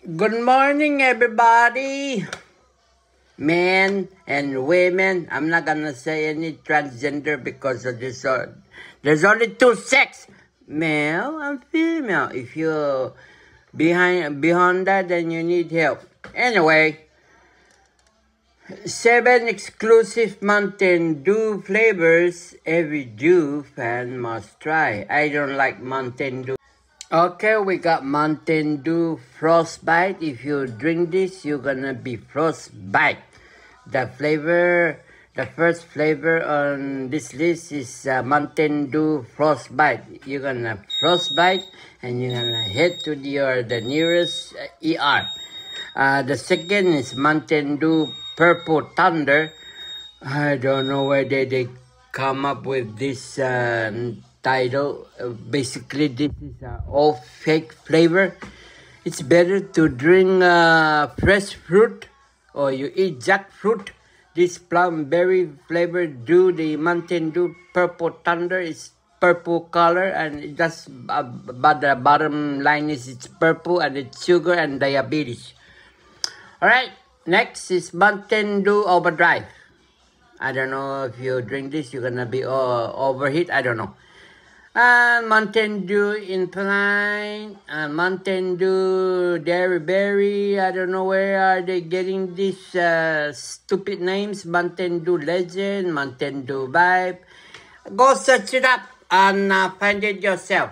Good morning, everybody. Men and women. I'm not gonna say any transgender because of this. There's only two sex, male and female. If you're beyond that, then you need help. Anyway, 7 exclusive Mountain Dew flavors every Dew fan must try. I don't like Mountain Dew. Okay, we got Mountain Dew Frostbite. If you drink this, you're gonna be frostbite. The first flavor on this list is Mountain Dew Frostbite. You're gonna frostbite and you're gonna head to the nearest ER. The second is Mountain Dew Purple Thunder. I don't know where they come up with this title. Basically, this is all fake flavor. It's better to drink fresh fruit or you eat jackfruit. This plum berry flavor Dew, the Mountain Dew Purple Thunder is purple color, and just but the bottom line is it's purple and it's sugar and diabetes. All right, next is Mountain Dew Overdrive. I don't know if you drink this, you're gonna be overheat. I don't know. Mountain Dew Incline, Mountain Dew Dairy Berry. I don't know where are they getting these stupid names. Mountain Dew Legend, Mountain Dew Vibe. Go search it up and find it yourself.